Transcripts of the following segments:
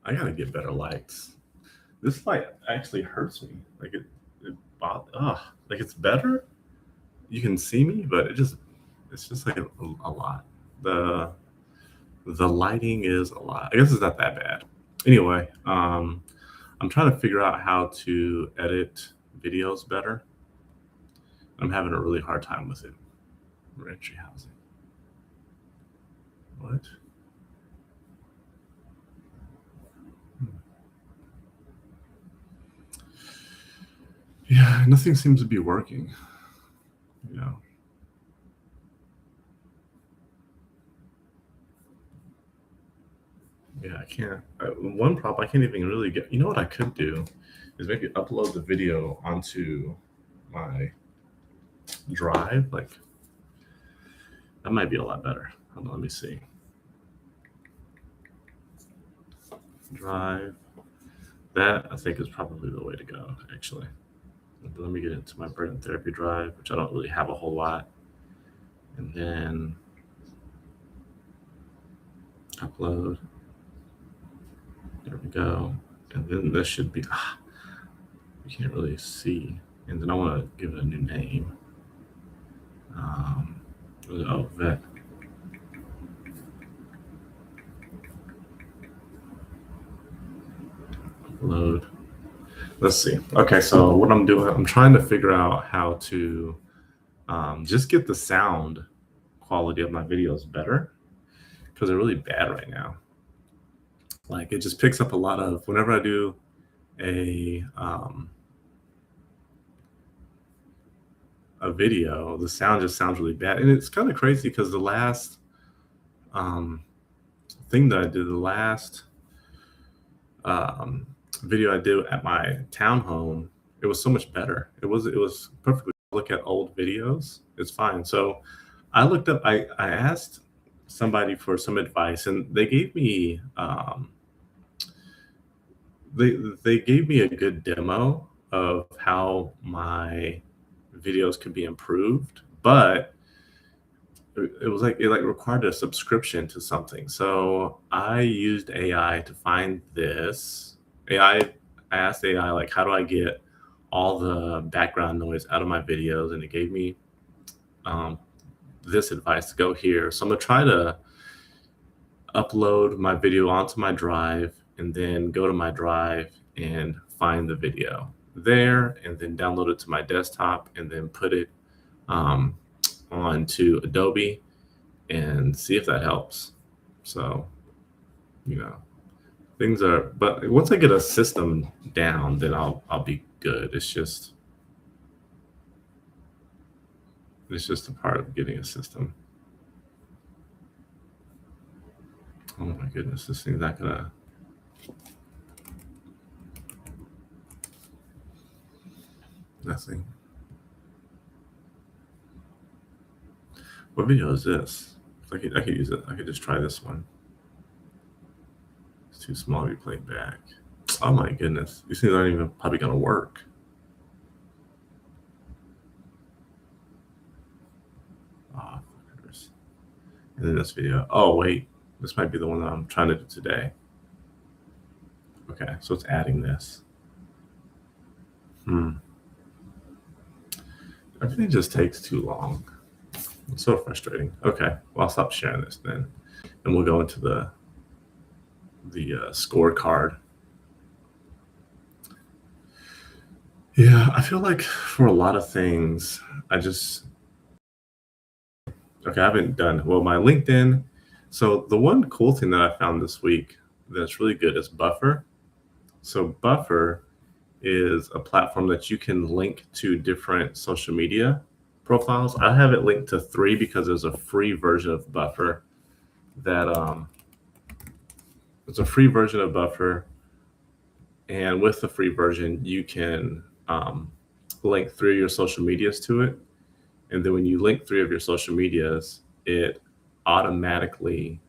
I gotta get better lights. This light actually hurts me. Like like it's better. You can see me, but it's just like a lot. The the lighting is a lot. I guess it's not that bad. Anyway, I'm trying to figure out how to edit videos better. I'm having a really hard time with it. Entry housing. What? Yeah, nothing seems to be working. You know. Yeah, I can't. One problem I can't even really get. You know what I could do is maybe upload the video onto my drive. Like that might be a lot better. Hold on, let me see. Drive. That I think is probably the way to go. Actually, let me get into my brain therapy drive, which I don't really have a whole lot, and then upload. There we go. And then this should be. You can't really see. And then I want to give it a new name. Vet. Upload. Let's see. Okay, so what I'm doing, I'm trying to figure out how to just get the sound quality of my videos better because they're really bad right now. Like it just picks up a lot of whenever I do a video, the sound just sounds really bad, and it's kind of crazy because the last thing that I did, the last video I did at my townhome, it was so much better. It was perfectly. Look at old videos, it's fine. So I looked up. I asked somebody for some advice, and they gave me they gave me a good demo of how my videos could be improved, but it was like it required a subscription to something. So I used AI to find this. I asked AI like, how do I get all the background noise out of my videos, and it gave me this advice to go here. So I'm gonna try to upload my video onto my drive and then go to my drive and find the video there and then download it to my desktop and then put it onto Adobe and see if that helps. So, things are, but once I get a system down, then I'll be good. It's just a part of getting a system. Oh my goodness, this thing's not gonna. Nothing. What video is this? I could use it. I could just try this one. It's too small to be played back. Oh my goodness, these things aren't even probably gonna work. Oh, fuckers. And then this video. Oh wait, this might be the one that I'm trying to do today. Okay, so it's adding this. Everything just takes too long. It's so frustrating. Okay, well, I'll stop sharing this then, and we'll go into the scorecard. Yeah, I feel like for a lot of things, I haven't done well my LinkedIn. So the one cool thing that I found this week that's really good is Buffer. So Buffer is a platform that you can link to different social media profiles. I have it linked to 3 because there's a free version of Buffer that it's a free version of Buffer, and with the free version you can link 3 of your social medias to it, and then when you link 3 of your social medias, it automatically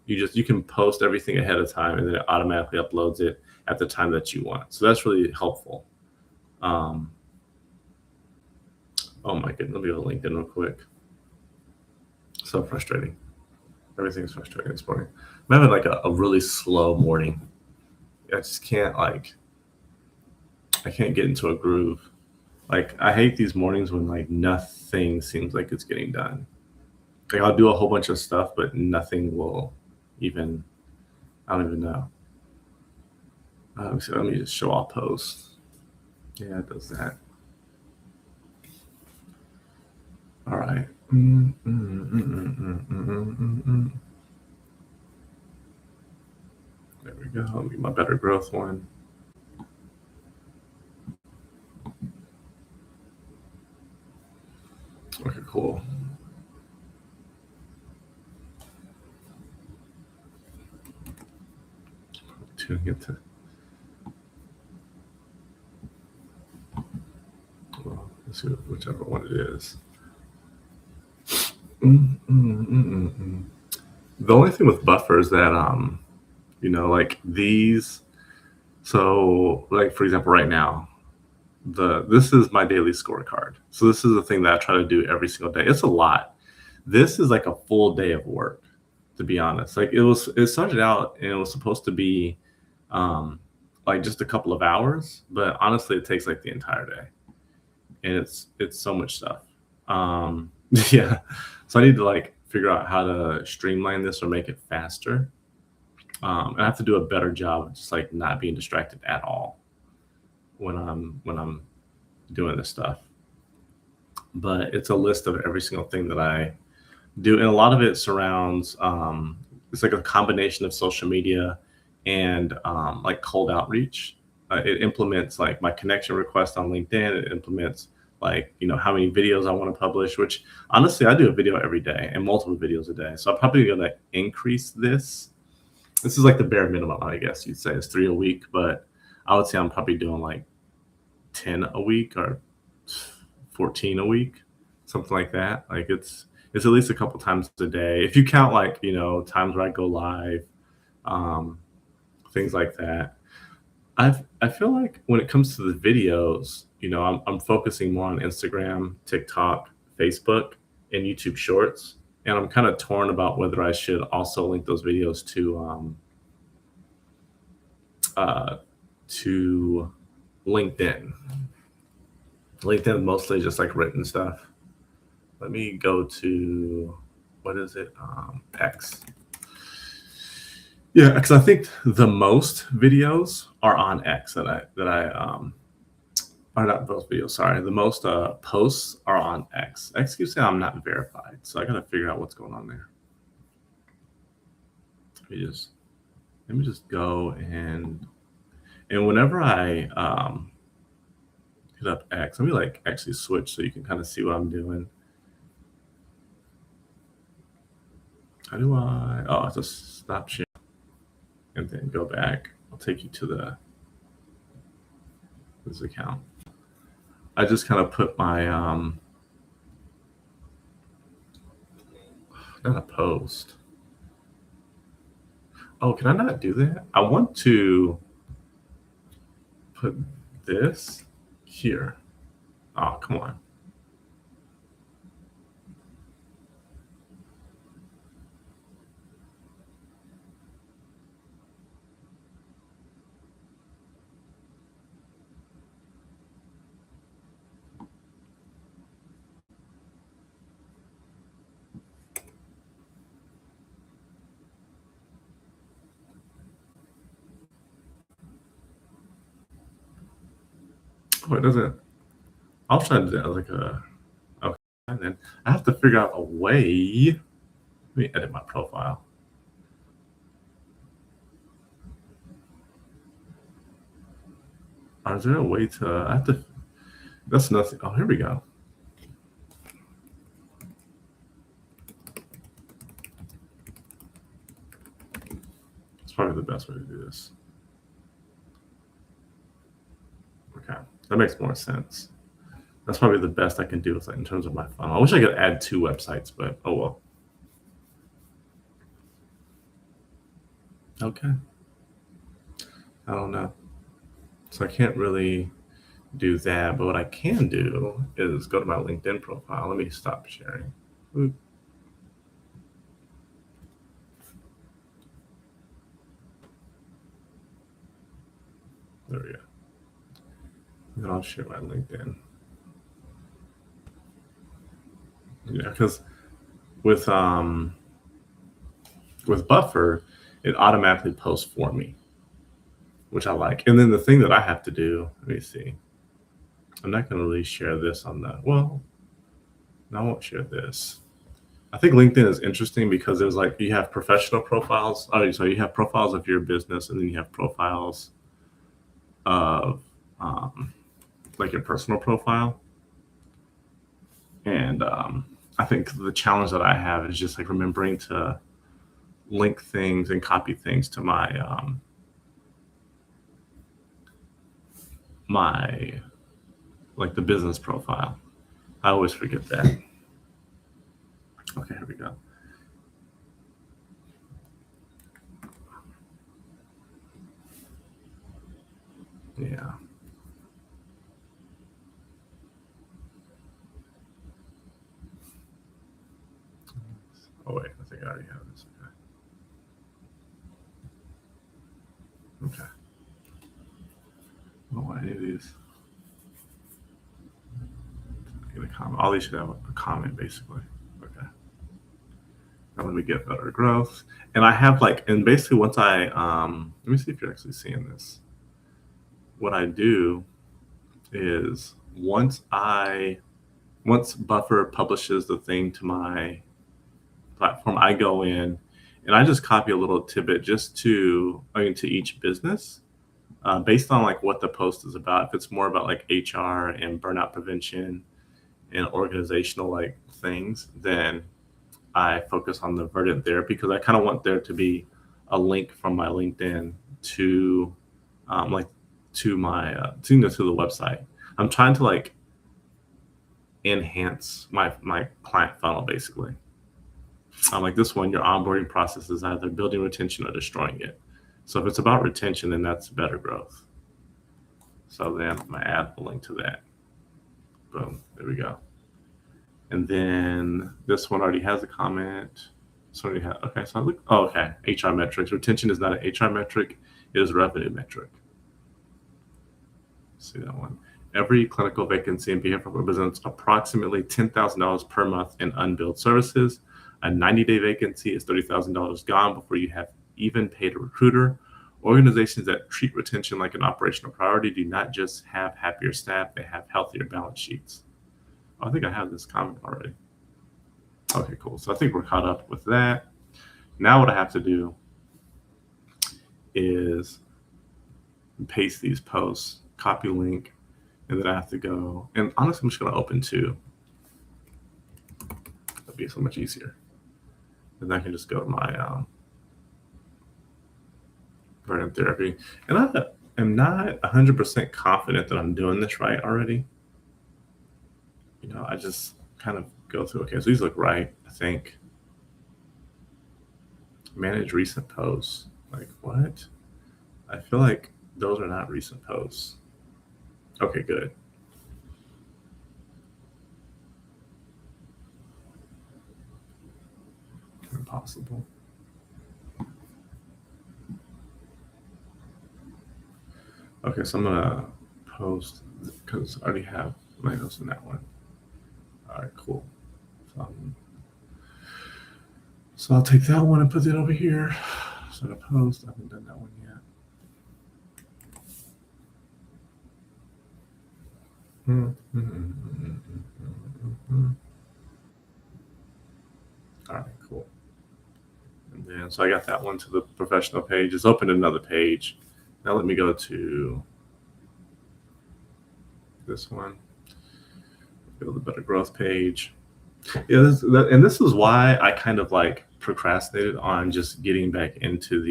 you can post everything ahead of time, and then it automatically uploads it at the time that you want. So that's really helpful. Oh my goodness, let me go to LinkedIn real quick. So frustrating. Everything's frustrating this morning. I'm having like a really slow morning. I just can't like I can't get into a groove. Like I hate these mornings when like nothing seems like it's getting done. Like I'll do a whole bunch of stuff, but nothing will even. I don't even know. So let me just show all posts. Yeah, it does that. All right. There we go. Let me get my better growth one. Okay, cool. Tuning it to. Well, let's see whichever one it is. The only thing with buffer is that like these. So, like for example, right now, this is my daily scorecard. So this is the thing that I try to do every single day. It's a lot. This is like a full day of work, to be honest. Like it started out and it was supposed to be like just a couple of hours, but honestly, it takes like the entire day, and it's so much stuff. Yeah, so I need to like figure out how to streamline this or make it faster. And I have to do a better job of just like not being distracted at all when I'm doing this stuff. But it's a list of every single thing that I do, and a lot of it surrounds. It's like a combination of social media and like cold outreach. It implements like my connection request on LinkedIn. It implements like how many videos I want to publish. Which honestly, I do a video every day and multiple videos a day. So I'm probably going to increase this. This is like the bare minimum, I guess you'd say, is 3 a week. But I would say I'm probably doing like 10 a week or 14 a week, something like that. Like it's at least a couple times a day. If you count like, times where I go live, um, things like that. I feel like when it comes to the videos, I'm focusing more on Instagram, TikTok, Facebook, and YouTube Shorts. And I'm kind of torn about whether I should also link those videos to LinkedIn. LinkedIn mostly just like written stuff. Let me go to what is it? X. Yeah, because I think the most videos are on X that I are not those videos. Sorry, the most posts are on X. X keeps saying I'm not verified, so I gotta figure out what's going on there. Let me just go and whenever I hit up X, let me like actually switch so you can kind of see what I'm doing. How do I? Oh, I just stop sharing and then go back. I'll take you to this account. I just kind of put my not a post. Oh, can I not do that? I want to put this here. Oh, come on. Oh, it doesn't. I'll try to do that like a. Okay, and then I have to figure out a way. Let me edit my profile. Is there a way to? I have to. That's nothing. Oh, here we go. It's probably the best way to do this. Okay, that makes more sense. That's probably the best I can do with it in terms of my funnel. I wish I could add 2 websites, but oh well. Okay. I don't know. So I can't really do that, but what I can do is go to my LinkedIn profile. Let me stop sharing. Oop. There we go. And then I'll share my LinkedIn. Yeah, because with Buffer, it automatically posts for me, which I like. And then the thing that I have to do, let me see. I'm not going to really share this on the, well, no, I won't share this. I think LinkedIn is interesting because there's like, you have professional profiles. Oh, so you have profiles of your business, and then you have profiles of like your personal profile. And I think the challenge that I have is just like remembering to link things and copy things to my like the business profile. I always forget that. Okay, here we go. Yeah. Oh wait, I think I already have this. Okay. Oh, why any of these? Get a comment. All these should have a comment basically. Okay. Now let me get better growth. And I have like, and basically once I let me see if you're actually seeing this. What I do is once Buffer publishes the thing to my platform, I go in and I just copy a little tidbit just to each business based on like what the post is about. If it's more about like HR and burnout prevention and organizational like things, then I focus on the verdant there because I kind of want there to be a link from my LinkedIn to like to my to the website. I'm trying to like enhance my client funnel basically. Like this one, your onboarding process is either building retention or destroying it. So if it's about retention, then that's better growth. So then I'm gonna add a link to that. Boom, there we go. And then this one already has a comment. So already have, okay, so I look, oh, okay, HR metrics. Retention is not an HR metric, it is a revenue metric. See that one. Every clinical vacancy in behavioral represents approximately $10,000 per month in unbilled services. A 90-day vacancy is $30,000 gone before you have even paid a recruiter. Organizations that treat retention like an operational priority do not just have happier staff, they have healthier balance sheets. Oh, I think I have this comment already. Okay, cool. So I think we're caught up with that. Now what I have to do is paste these posts, copy link, and then I have to go, and honestly, I'm just going to open two. That'd be so much easier. And I can just go to my verdant therapy. And I am not 100% confident that I'm doing this right already. You know, I just kind of go through, okay, so these look right, I think. Manage recent posts. Like, what? I feel like those are not recent posts. Okay, good. Impossible. Okay, so I'm gonna post because I already have my notes in that one. All right, cool. So I'll take that one and put it over here. So to post, I haven't done that one yet. All right, cool. And then, so I got that one to the professional page. It's opened another page. Now let me go to this one. Go to the better growth page. Yeah, this is why I kind of like procrastinated on just getting back into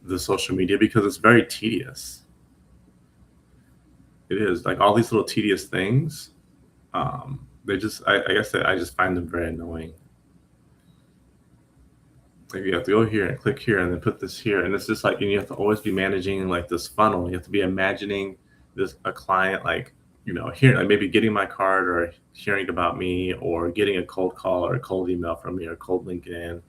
the social media because it's very tedious. It is like all these little tedious things. They just, I guess that I just find them very annoying. Like you have to go here and click here and then put this here, and it's just like, and you have to always be managing like this funnel. You have to be imagining a client like, you know, here like maybe getting my card or hearing about me or getting a cold call or a cold email from me or cold LinkedIn,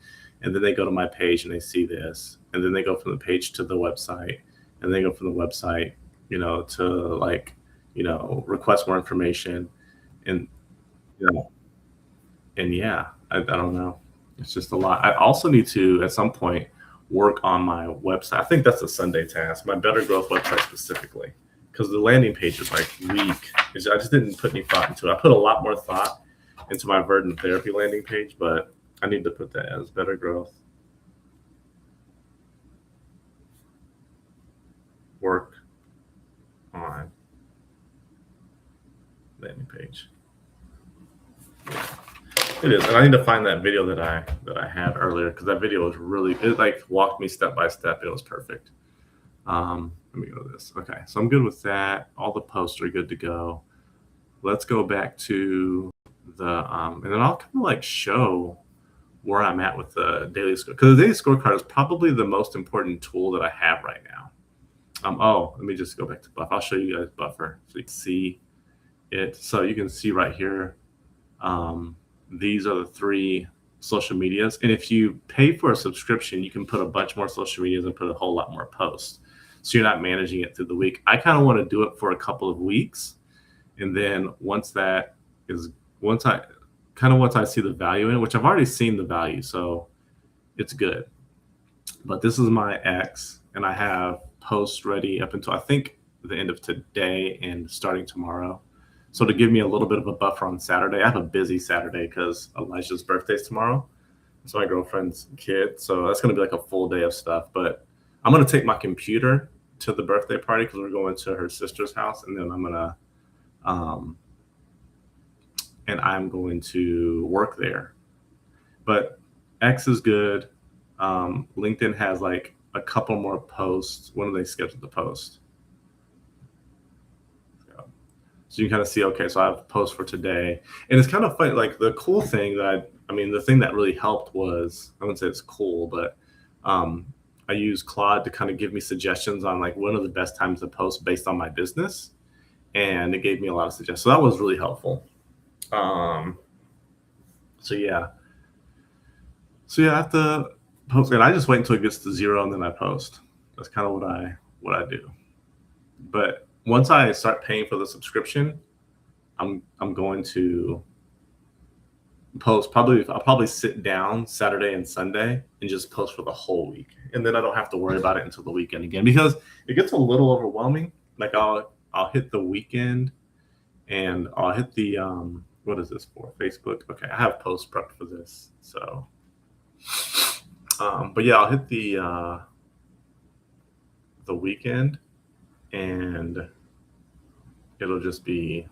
and then they go to my page and they see this and then they go from the page to the website, and they go from the website, to like, request more information, and you know, and yeah, I don't know. It's just a lot. I also need to at some point work on my website. I think that's a Sunday task. My Better Growth website specifically, because the landing page is like weak. I just didn't put any thought into it. I put a lot more thought into my Verdant Therapy landing page, but I need to put that as Better Growth work on landing page. Yeah. It is, and I need to find that video that I had earlier, because that video was it like walked me step by step. It was perfect. Let me go to this. Okay, so I'm good with that. All the posts are good to go. Let's go back to the and then I'll kind of like show where I'm at with the daily score, because the daily scorecard is probably the most important tool that I have right now. Let me just go back to Buffer. I'll show you guys Buffer so you can see it. So you can see right here, these are the 3 social medias. And if you pay for a subscription, you can put a bunch more social medias and put a whole lot more posts. So you're not managing it through the week. I kind of want to do it for a couple of weeks. And then once I see the value in it, which I've already seen the value, so it's good. But this is my X, and I have posts ready up until I think the end of today and starting tomorrow. So to give me a little bit of a buffer on Saturday. I have a busy Saturday because Elijah's birthday is tomorrow. It's my girlfriend's kid. So that's going to be like a full day of stuff. But I'm going to take my computer to the birthday party because we're going to her sister's house. And then I'm going to work there. But X is good. LinkedIn has like a couple more posts. When are they scheduled to post? So you can kind of see, okay, so I have posts for today. And it's kind of funny, like the cool thing the thing that really helped was, I wouldn't say it's cool, but I used Claude to kind of give me suggestions on like when are the best times to post based on my business. And it gave me a lot of suggestions. So that was really helpful. So yeah, I have to post, and I just wait until it gets to 0 and then I post. That's kind of what I do. But once I start paying for the subscription, I'm going to post. I'll probably sit down Saturday and Sunday and just post for the whole week, and then I don't have to worry about it until the weekend again, because it gets a little overwhelming. Like I'll hit the weekend, and I'll hit the what is this for? Facebook. Okay, I have posts prepped for this, so. But yeah, I'll hit the weekend, and it'll just be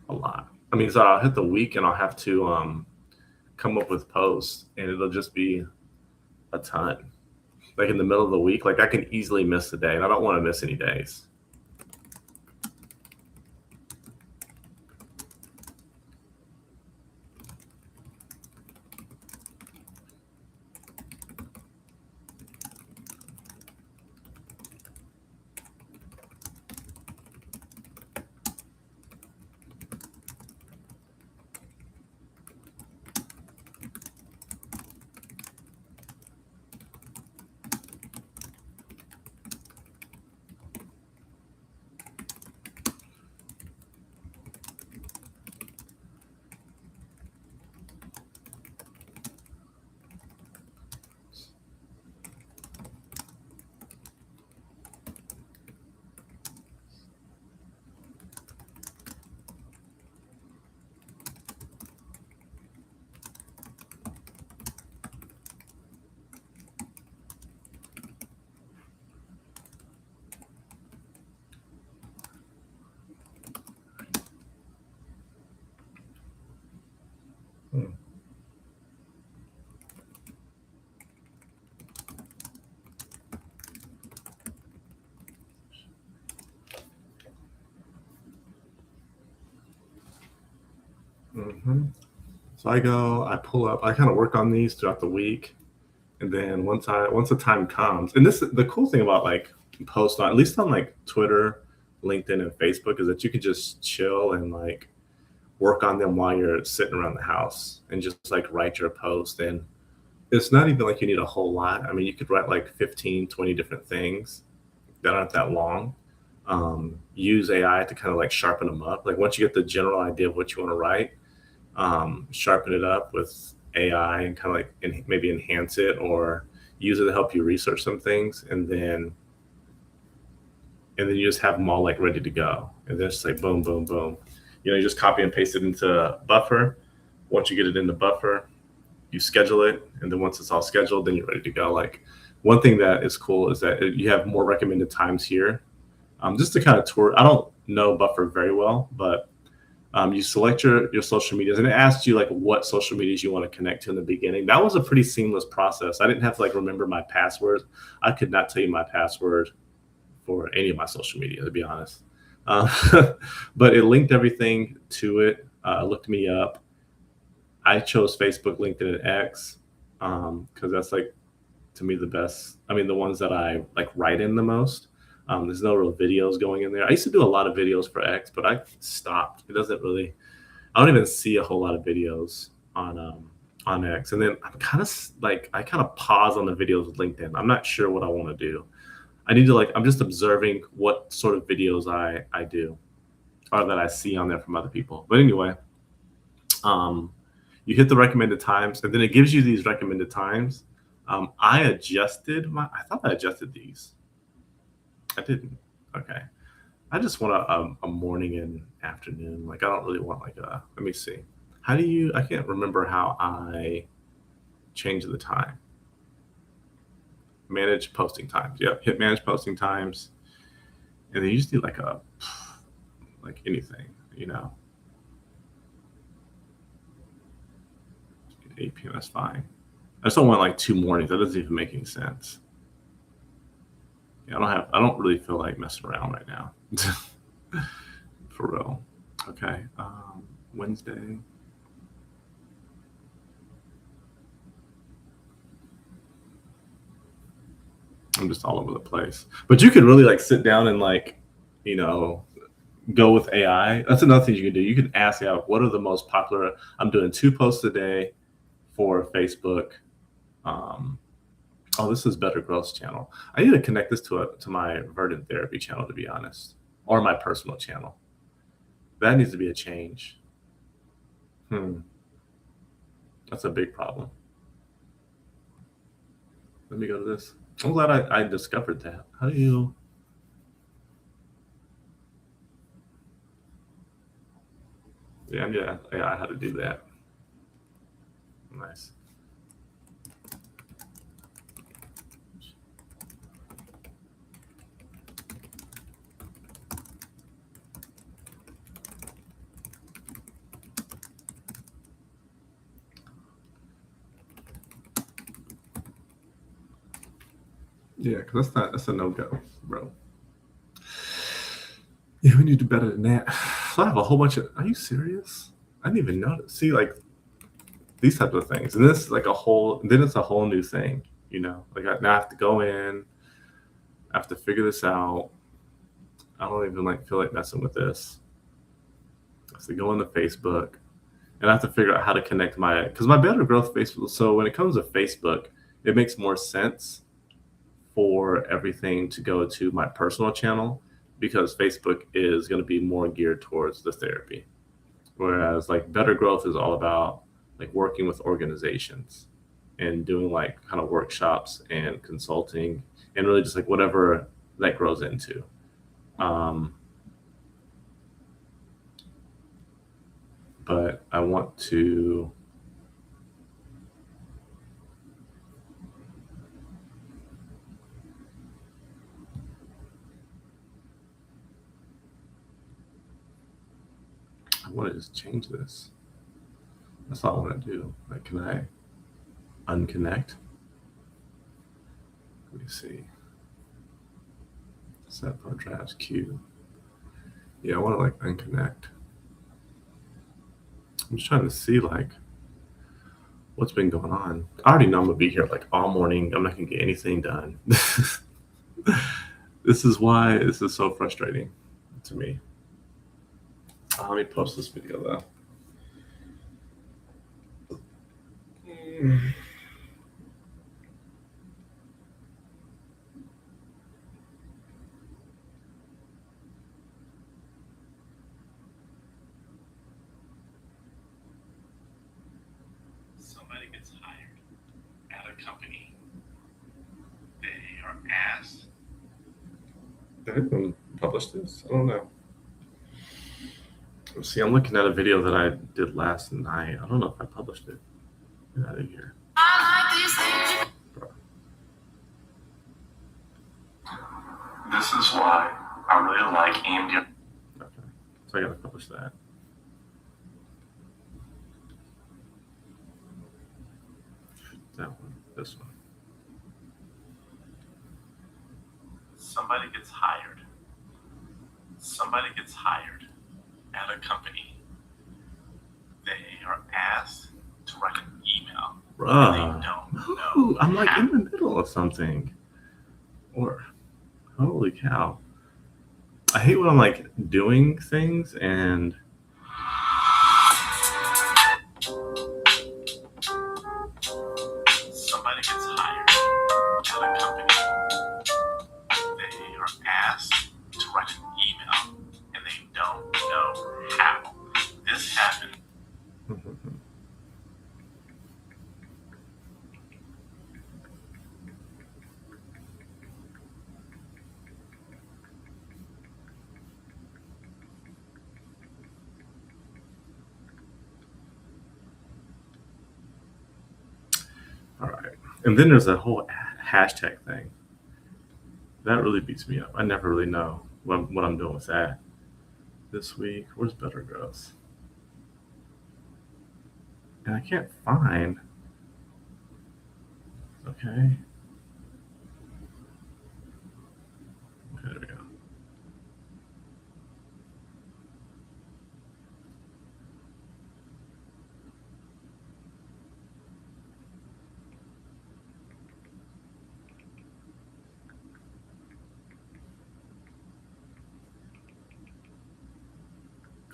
a lot. So I'll hit the week and I'll have to come up with posts, and it'll just be a ton. Like in the middle of the week, like I can easily miss a day, and I don't want to miss any days. So I pull up, I kind of work on these throughout the week. And then once the time comes, and the cool thing about like post on, at least on like Twitter, LinkedIn, and Facebook, is that you can just chill and like work on them while you're sitting around the house and just like write your post. And it's not even like you need a whole lot. I mean, you could write like 15, 20 different things that aren't that long. Use AI to kind of like sharpen them up. Like once you get the general idea of what you want to write, sharpen it up with AI and kind of like maybe enhance it or use it to help you research some things, and then you just have them all like ready to go, and then just like boom, boom, boom. You just copy and paste it into Buffer. Once you get it into Buffer, you schedule it, and then once it's all scheduled, then you're ready to go. Like one thing that is cool is that you have more recommended times here. Just to kind of tour, I don't know Buffer very well, but you select your social medias, and it asks you like what social medias you want to connect to in the beginning. That was a pretty seamless process. I didn't have to like remember my password. I could not tell you my password for any of my social media, to be honest. But it linked everything to it, looked me up. I chose Facebook, LinkedIn, and X because that's like to me the best. I mean, the ones that I like write in the most. There's no real videos going in there. I used to do a lot of videos for X, but I stopped. It doesn't really. I don't even see a whole lot of videos on X. And then I'm kind of like I kind of pause on the videos with LinkedIn. I'm not sure what I want to do. I need to like I'm just observing what sort of videos I do or that I see on there from other people. But anyway, you hit the recommended times, and then it gives you these recommended times. I thought I adjusted these. I didn't. Okay. I just want a morning and afternoon. Like I don't really want like let me see. I can't remember how I change the time. Manage posting times. Yep. Hit manage posting times. And then you just need like anything. 8 p.m. That's fine. I just don't want like 2 mornings. That doesn't even make any sense. Yeah, I don't really feel like messing around right now. For real. Okay. Wednesday. I'm just all over the place. But you could really like sit down and like, you know, go with AI. That's another thing you can do. You can ask AI, what are the most popular? I'm doing 2 posts a day for Facebook. Um, oh, this is Better Growth channel. I need to connect this to my Verdant Therapy channel, to be honest, or my personal channel. That needs to be a change. That's a big problem. Let me go to this. I'm glad I discovered that. How do you? Yeah, I had to do that. Nice. Yeah, because that's a no go, bro. Yeah, we need to do better than that. So I have a whole bunch of. Are you serious? I didn't even notice. See, like these types of things, and this is like a whole. Then it's a whole new thing. Like now I have to go in. I have to figure this out. I don't even like feel like messing with this. I have to go into Facebook, and I have to figure out how to connect because my Better Growth Facebook. So when it comes to Facebook, it makes more sense for everything to go to my personal channel because Facebook is going to be more geared towards the therapy. Whereas like Better Growth is all about like working with organizations and doing like kind of workshops and consulting and really just like whatever that grows into. But I want to just change this. That's all I want to do. Like, can I unconnect? Let me see. Set for drafts queue. Yeah, I want to like unconnect. I'm just trying to see like what's been going on. I already know I'm gonna be here like all morning. I'm not gonna get anything done. This is why this is so frustrating to me. Let me post this video though. gets hired at a company, they are asked. Did anyone publish this? I don't know. See, I'm looking at a video that I did last night. I don't know if I published it. Get out of here. This is why I really like AMD. Okay, so I gotta publish that. That one, this one. Somebody gets hired. Somebody gets hired at a company. They are asked to write an email. Bruh. They don't know. I'm like in the middle of something. Or, holy cow. I hate when I'm like doing things and somebody gets hired at a company. They are asked to write an email and they don't know how. This happened. All right. And then there's a whole hashtag thing. That really beats me up. I never really know what I'm doing with that. This week, where's Better Girls? And I can't find. Okay. There we go.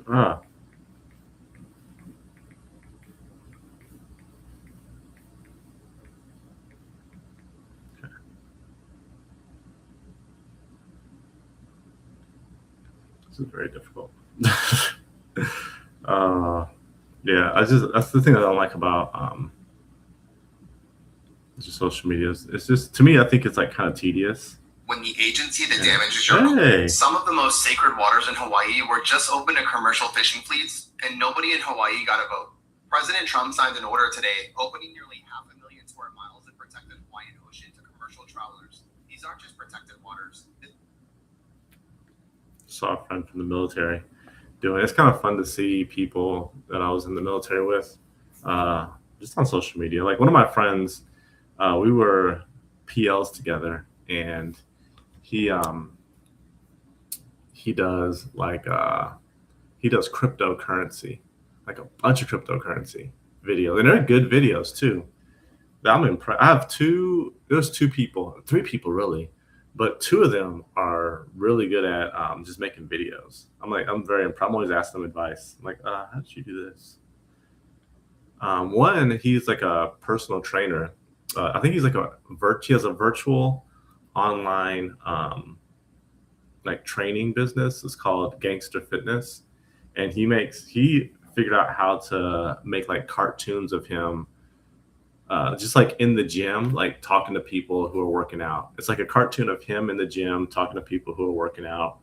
Ah. Okay. This is very difficult. Yeah, that's the thing that I don't like about just social media. It's just, to me, I think it's like kind of tedious. When the agency that damages your some of the most sacred waters in Hawaii were just open to commercial fishing fleets, and nobody in Hawaii got a vote. President Trump signed an order today opening nearly 500,000 square miles of protected Hawaiian ocean to commercial travelers. These aren't just protected waters. Saw a friend from the military doing it. It's kind of fun to see people that I was in the military with, just on social media. Like one of my friends, we were PLs together, and he does he does cryptocurrency, like a bunch of cryptocurrency videos, and they're good videos too. I'm impressed. I have there's three people really, but two of them are really good at just making videos. I'm very impressed. I'm always asking them advice. I'm like, how did you do this? One, he's like a personal trainer. I think he's like he has a virtual online like training business. It's called Gangster Fitness, and he figured out how to make like cartoons of him just like in the gym, like talking to people who are working out. It's like a cartoon of him in the gym talking to people who are working out,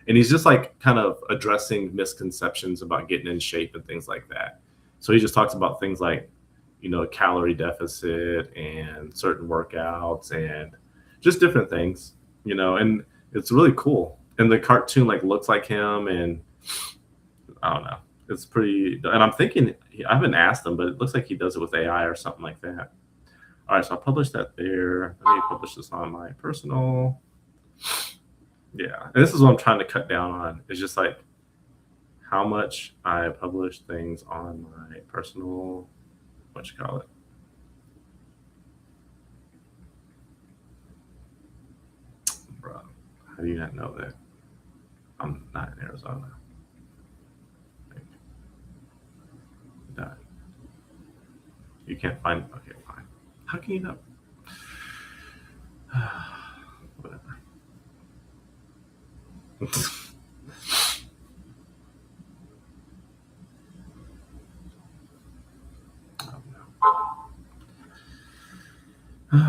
and he's just like kind of addressing misconceptions about getting in shape and things like that. So he just talks about things like, calorie deficit and certain workouts and just different things, and it's really cool. And the cartoon like looks like him, and I don't know. It's pretty, and I'm thinking, I haven't asked him, but it looks like he does it with AI or something like that. All right, so I'll publish that there. Let me publish this on my personal. Yeah, and this is what I'm trying to cut down on. It's just like how much I publish things on my personal, what you call it. Bro, how do you not know that? I'm not in Arizona. That. You can't find. Okay, fine. How can you know? Whatever. Oh, no. All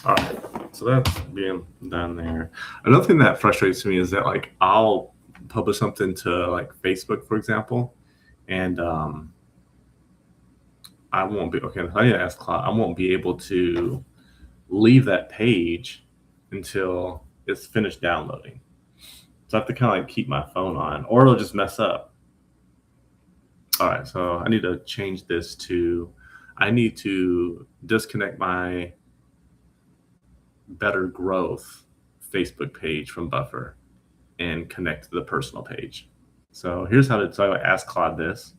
right, so that's being done there. Another thing that frustrates me is that like I'll publish something to like Facebook, for example, and I won't be okay. I need to ask Cloud. I won't be able to leave that page until it's finished downloading. So I have to kind of like keep my phone on, or it'll just mess up. All right, so I need to change this to. I need to disconnect my Better Growth Facebook page from Buffer and connect to the personal page. So here's how to. So I ask Claude this.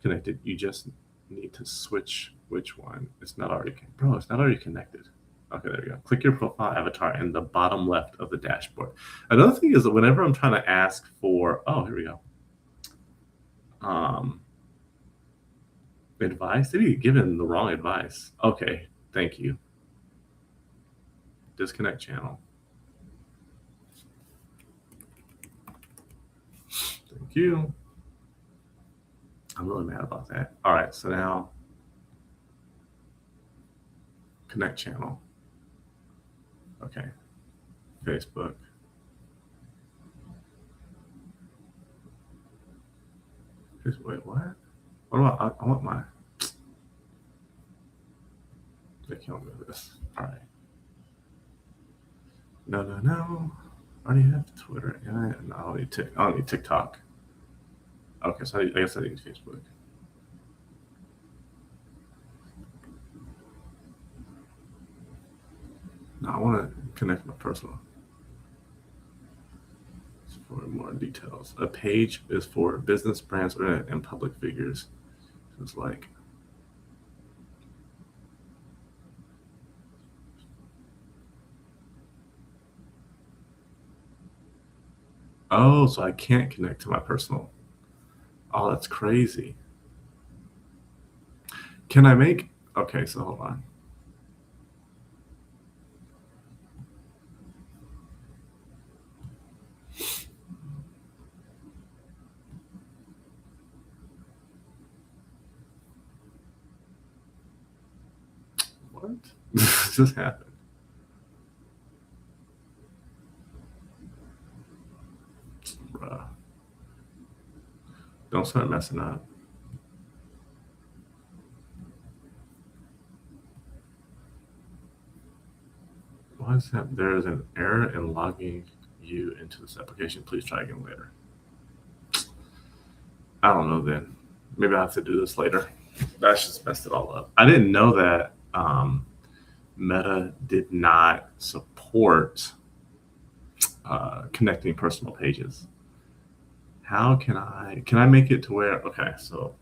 Connected. You just need to switch which one. It's not already. Bro, it's not already connected. Okay, there we go. Click your profile avatar in the bottom left of the dashboard. Another thing is that whenever I'm trying to ask for, oh, here we go. Advice? Did he give him the wrong advice? Okay, thank you. Disconnect channel. Thank you. I'm really mad about that. All right, so now connect channel. Okay, Facebook. Wait, what? What about, I want my, they can't do this. All right. No. I already have Twitter. No, I don't need TikTok. Okay, so I guess I need Facebook. No, I want to connect my personal. For more details, a page is for business, brands, and public figures. So it's like, oh, so I can't connect to my personal. Oh, that's crazy. Can I make? Okay, so hold on. What just happened? Bruh. Don't start messing up. Why is that? There is an error in logging you into this application. Please try again later. I don't know then. Maybe I have to do this later. That's just messed it all up. I didn't know that Meta did not support connecting personal pages. How can I make it to where, okay, so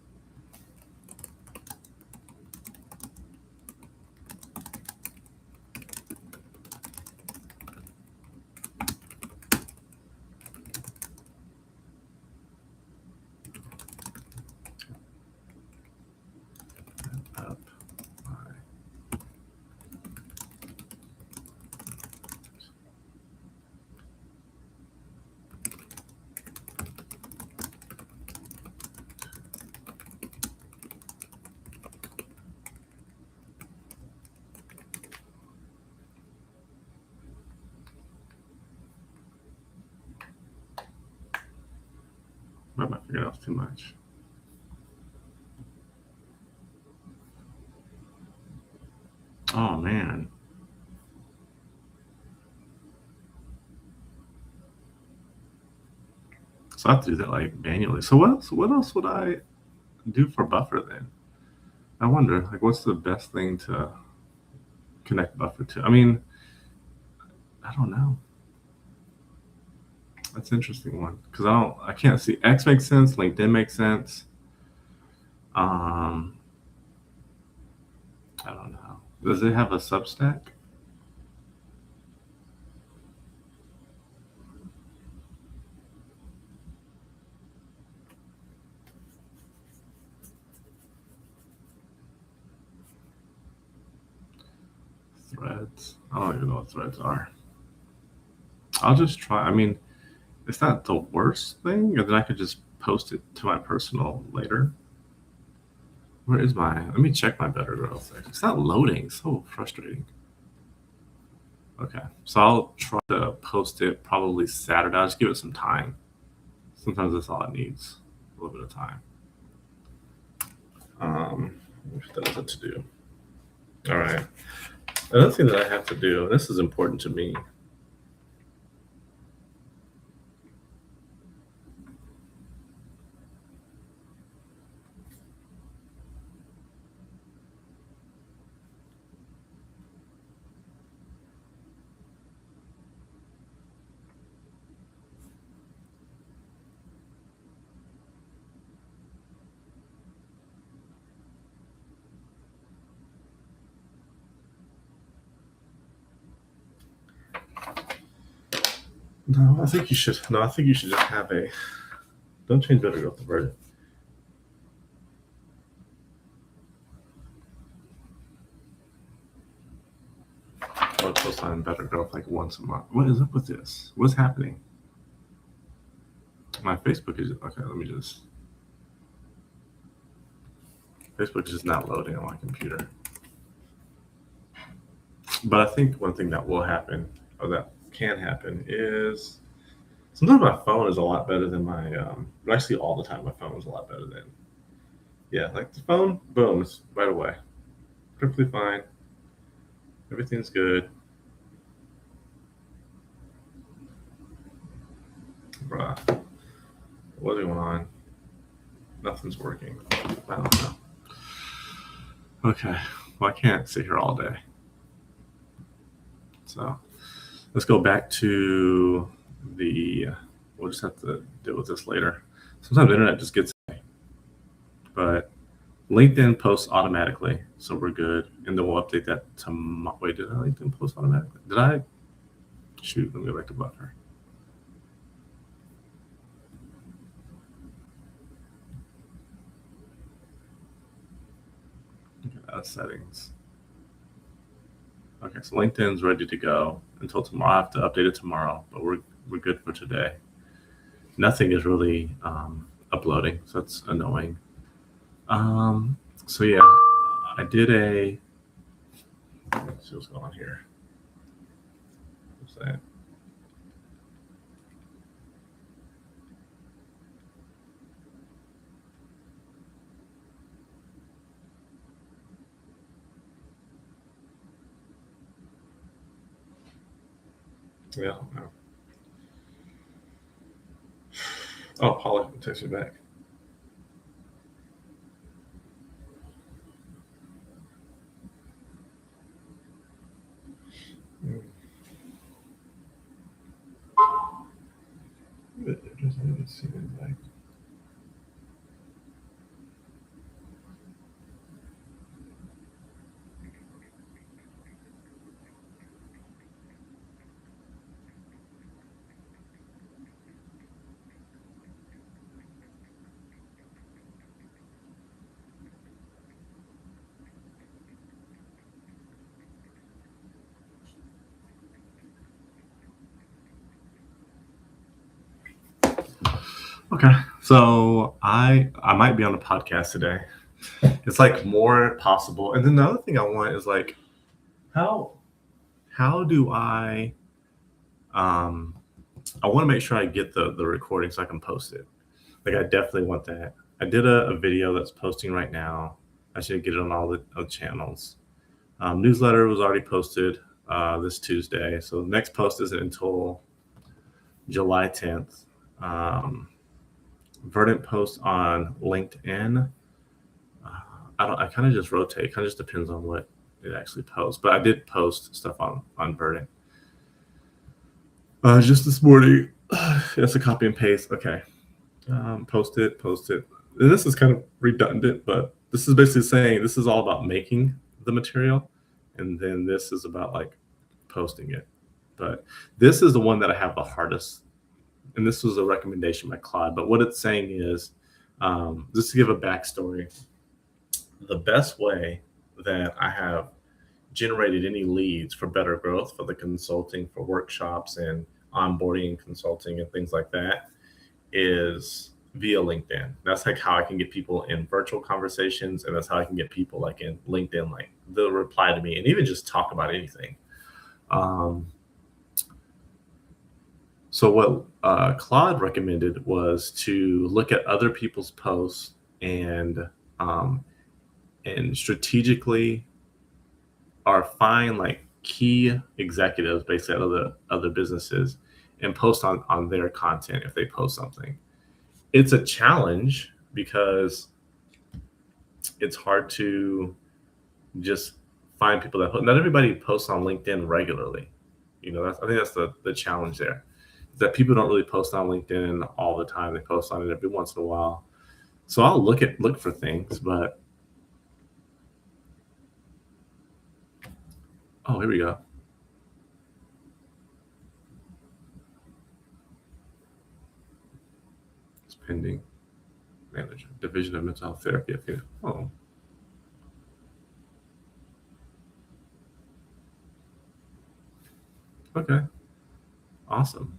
up why am I figuring out too much? Oh man. So I have to do that like manually. So what else would I do for Buffer then? I wonder, like, what's the best thing to connect Buffer to? I mean, I don't know. That's an interesting one because I can't see. X makes sense. LinkedIn makes sense. I don't know. Does it have a Substack? Threads. I don't even know what threads are. I'll just try. I mean, It's not the worst thing, and then I could just post it to my personal later. Where is let me check my Better Growth. It's not loading. It's so frustrating. Okay, so I'll try to post it probably Saturday. I'll just give it some time. Sometimes that's all it needs, a little bit of time. If that is what to do. All right. Another thing that I have to do, and this is important to me. No, I think you should. No, I think you should just have a. Don't change Better Growth to Verdant. I'll post on Better Growth like once a month. What is up with this? What's happening? My Facebook is okay. Let me just. Facebook is just not loading on my computer. But I think one thing that will happen, or that can happen, is sometimes my phone is a lot better than my. Actually, all the time my phone is a lot better than. Yeah, like the phone, boom, it's right away. Perfectly fine. Everything's good. Bruh. What's going on? Nothing's working. I don't know. Okay. Well, I can't sit here all day. So let's go back to we'll just have to deal with this later. Sometimes the internet just gets away. But LinkedIn posts automatically, so we're good. And then we'll update that tomorrow. Wait, did I LinkedIn post automatically? Did I? Shoot, let me go back to Buffer. Okay, settings. Okay, so LinkedIn's ready to go until tomorrow. I have to update it tomorrow, but we're good for today. Nothing is really uploading, so that's annoying. So yeah, I did let's see what's going on here. What's that? Yeah. No. Oh, Paula text me back. Okay, so I might be on a podcast today. It's like more possible. And then the other thing I want is like, how do I want to make sure I get the recording so I can post it. Like I definitely want that. I did a video that's posting right now. I should get it on all the channels. Newsletter was already posted this Tuesday. So the next post isn't until July 10th. Verdant post on LinkedIn. I kind of just rotate. It kind of just depends on what it actually posts. But I did post stuff on Verdant. Just this morning. It's a copy and paste. Okay. Post it. And this is kind of redundant, but this is basically saying this is all about making the material. And then this is about like posting it. But this is the one that I have the hardest. And this was a recommendation by Claude. But what it's saying is, just to give a backstory, the best way that I have generated any leads for Better Growth, for the consulting, for workshops, and onboarding, consulting, and things like that is via LinkedIn. That's like how I can get people in virtual conversations, and that's how I can get people like in LinkedIn, like they'll reply to me and even just talk about anything. So what Claude recommended was to look at other people's posts um, and strategically or find like key executives basically at other businesses and post on their content if they post something. It's a challenge because it's hard to just find people that not everybody posts on LinkedIn regularly. I think that's the challenge there. That people don't really post on LinkedIn all the time. They post on it every once in a while. So I'll look for things, but oh, here we go. It's pending. Manager, Division of Mental Health Therapy. Okay. Oh. Okay. Awesome.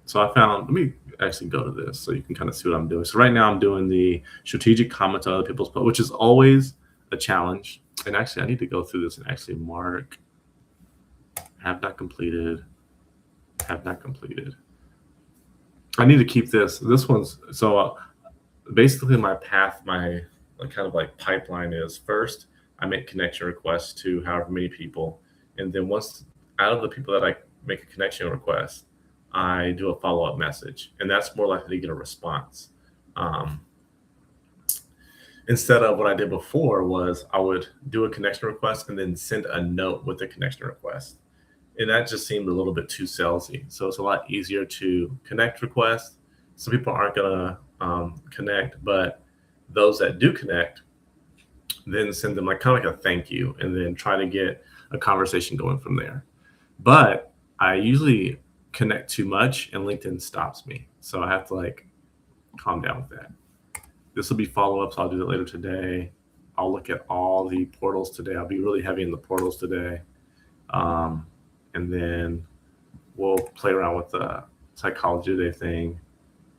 So I found, let me actually go to this so you can kind of see what I'm doing. So right now I'm doing the strategic comments on other people's posts, which is always a challenge. And actually I need to go through this and actually mark have not completed. I need to keep this. This one's so basically my path, my kind of like pipeline is first I make connection requests to however many people, and then once out of the people that I make a connection request, I do a follow up message, and that's more likely to get a response. Um, Instead of what I did before was I would do a connection request and then send a note with the connection request, and that just seemed a little bit too salesy. So it's a lot easier to connect requests. Some people aren't gonna connect, but those that do connect, then send them like kind of like a thank you, and then try to get a conversation going from there. But I usually connect too much, and LinkedIn stops me, so I have to like calm down with that. This will be follow-ups. I'll do that later today. I'll look at all the portals today. I'll be really heavy in the portals today. And then we'll play around with the psychology today thing.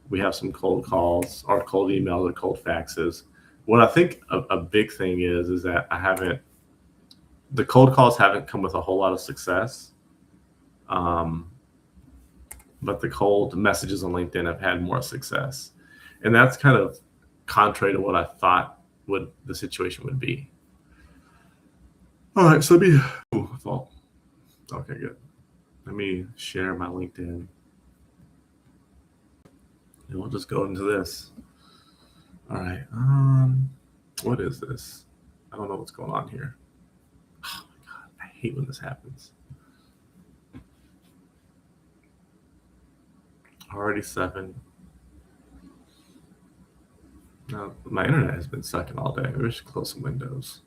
We have some cold calls or cold emails or cold faxes. What I think a big thing is that the cold calls haven't come with a whole lot of success. But the cold messages on LinkedIn have had more success. And that's kind of contrary to what I thought the situation would be. All right, so fault. Okay, good. Let me share my LinkedIn. And we'll just go into this. All right. What is this? I don't know what's going on here. Oh my God, I hate when this happens. Already 7. No, my internet has been sucking all day. We should close some windows.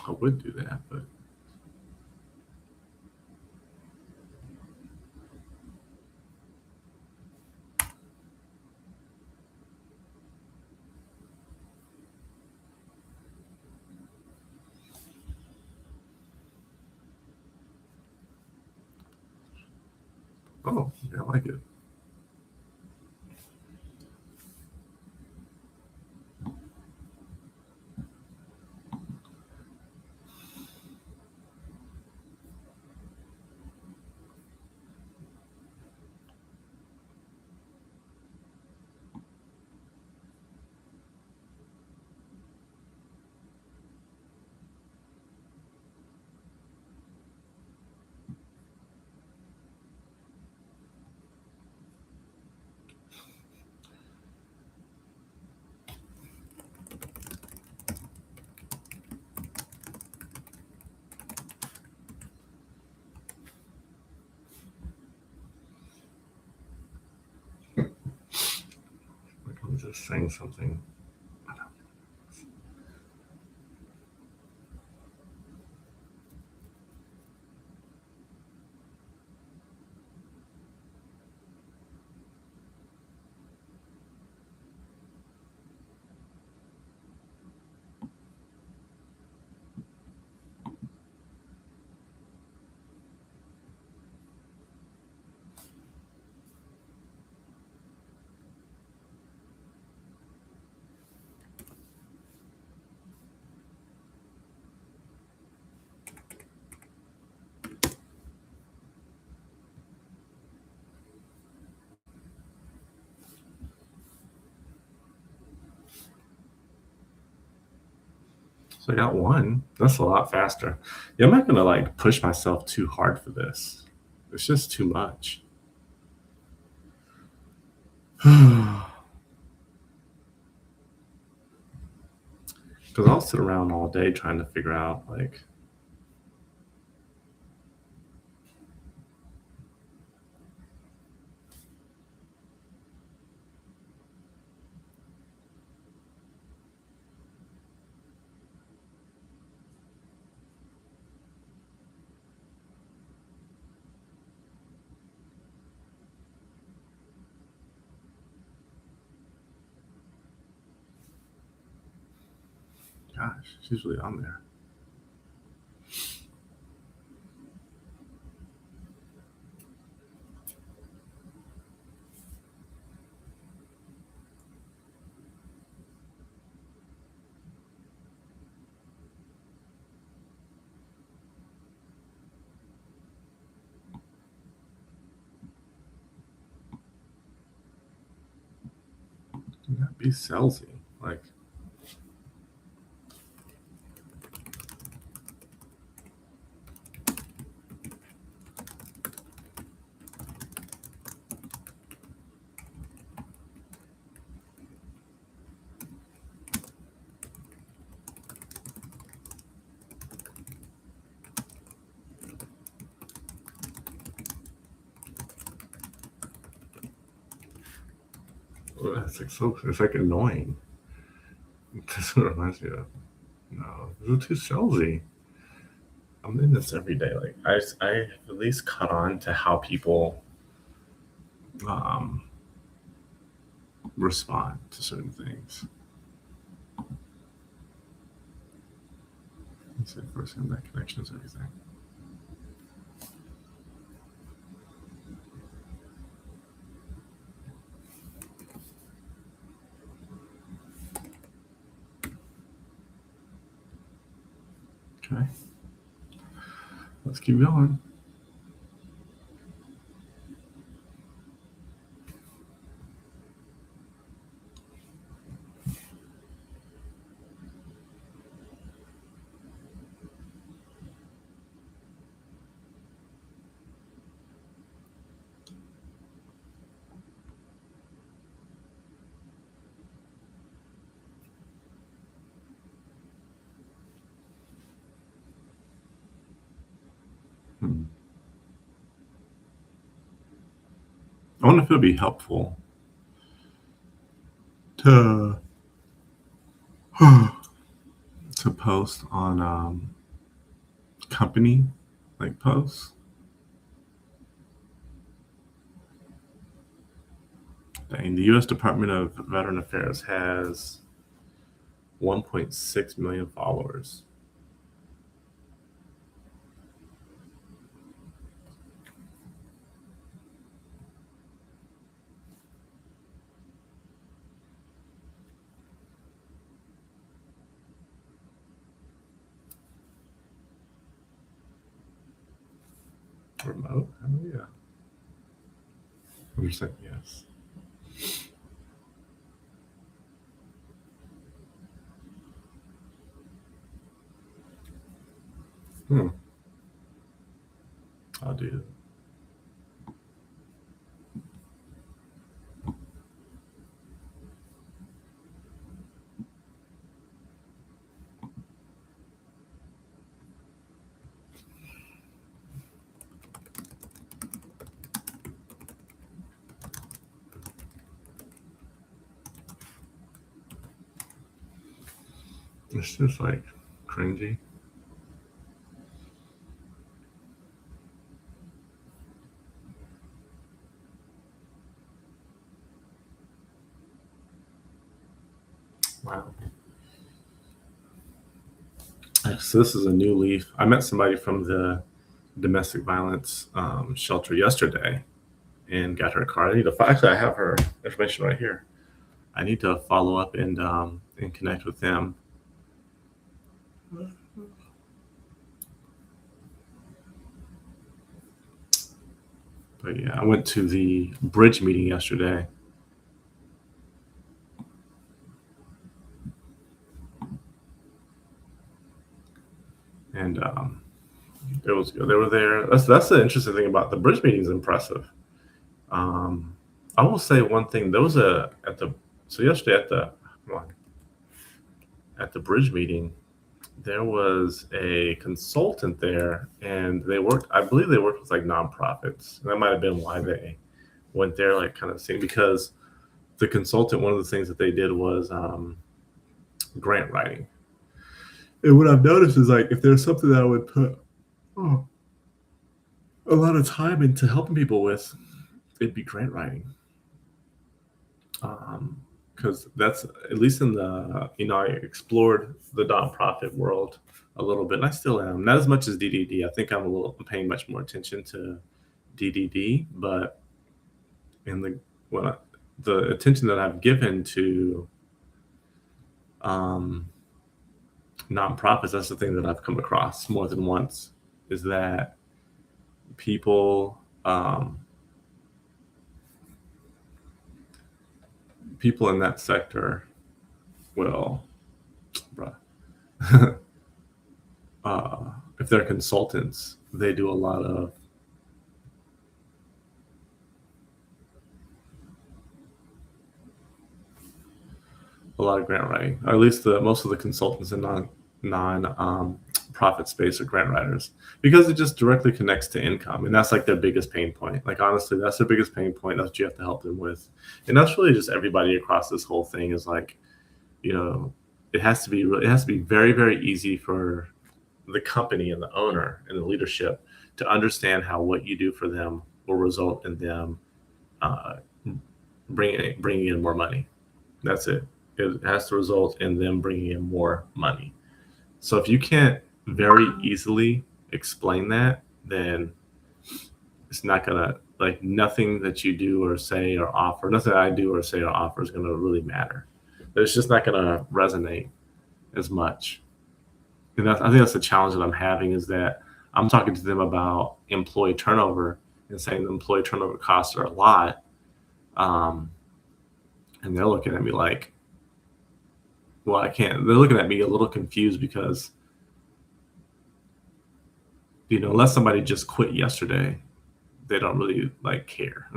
I would do that, but oh, yeah, I like it. I'm just saying something. So I got one. That's a lot faster. Yeah, I'm not gonna like push myself too hard for this. It's just too much. Because I'll sit around all day trying to figure out like. Gosh, she's really on there. Do not be salesy. Like, it's like annoying. That's what it reminds me of. No, this is too salesy. I'm in this every day. Like I at least caught on to how people respond to certain things. He said first hand that connection is everything. Okay. Let's keep going. I wonder if it'll be helpful to to post on company like posts. Dang, the U.S. Department of Veteran Affairs has 1.6 million followers. Remote? Oh, yeah. 100% yes. I'll do it. It's just like cringy. Wow. So this is a new leaf. I met somebody from the domestic violence shelter yesterday and got her card. Actually, I have her information right here. I need to follow up and connect with them. But yeah, I went to the bridge meeting yesterday. and it was good. They were there. That's the interesting thing about the bridge meeting is impressive. I will say one thing. There was yesterday at the bridge meeting, there was a consultant there, and I believe they worked with like nonprofits. That might have been why they went there, like kind of seeing, because the consultant, one of the things that they did was grant writing. And what I've noticed is, like, if there's something that I would put a lot of time into helping people with, it'd be grant writing. Because that's, at least in the, I explored the nonprofit world a little bit, and I still am. Not as much as DDD. I think I'm paying much more attention to DDD, but in the attention that I've given to nonprofits, that's the thing that I've come across more than once, is that people in that sector will, if they're consultants, they do a lot of grant writing, or at least most of the consultants in non-profit space are grant writers, because it just directly connects to income, and that's like their biggest pain point. Like, honestly, that's their biggest pain point. That's what you have to help them with, and that's really just everybody across this whole thing is like, it has to be very, very easy for the company and the owner and the leadership to understand how what you do for them will result in them bringing in more money. That's it. It has to result in them bringing in more money. So if you can't very easily explain that, then it's not gonna, like, nothing that you do or say or offer, nothing I do or say or offer is gonna really matter. It's just not gonna resonate as much. And I think that's the challenge that I'm having, is that I'm talking to them about employee turnover and saying the employee turnover costs are a lot. And they're looking at me like, well, I can't. They're looking at me a little confused because, unless somebody just quit yesterday, they don't really like care.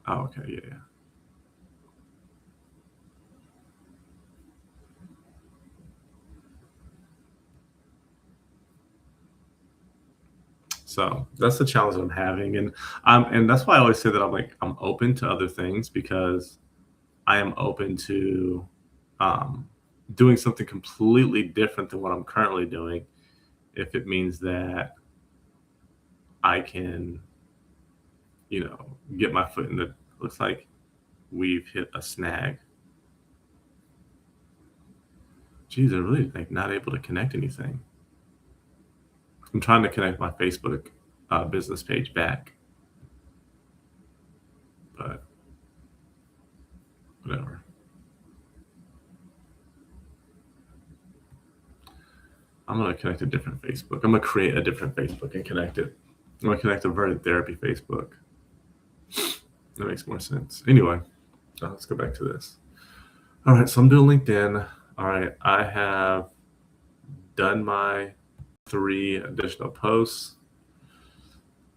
Oh, okay, yeah. So that's the challenge that I'm having, and that's why I always say that I'm open to other things, because I am open to doing something completely different than what I'm currently doing, if it means that I can, get my foot in the. Looks like we've hit a snag. Geez, I'm really not able to connect anything. I'm trying to connect my Facebook business page back, but whatever. I'm going to connect a different Facebook. I'm going to create a different Facebook and connect it. I'm going to connect a Verted Therapy Facebook. That makes more sense. Anyway, let's go back to this. All right, so I'm doing LinkedIn. All right, I have done my 3 additional posts.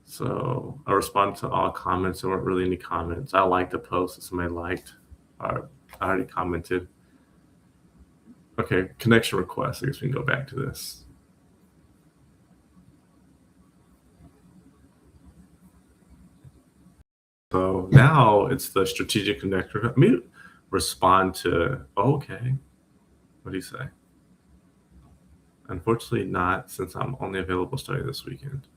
So I responded to all comments. There weren't really any comments. I liked a post that somebody liked. I already commented. Okay, connection request. I guess we can go back to this. So now it's the strategic connector. Let me respond to, okay. What do you say? Unfortunately not, since I'm only available starting this weekend.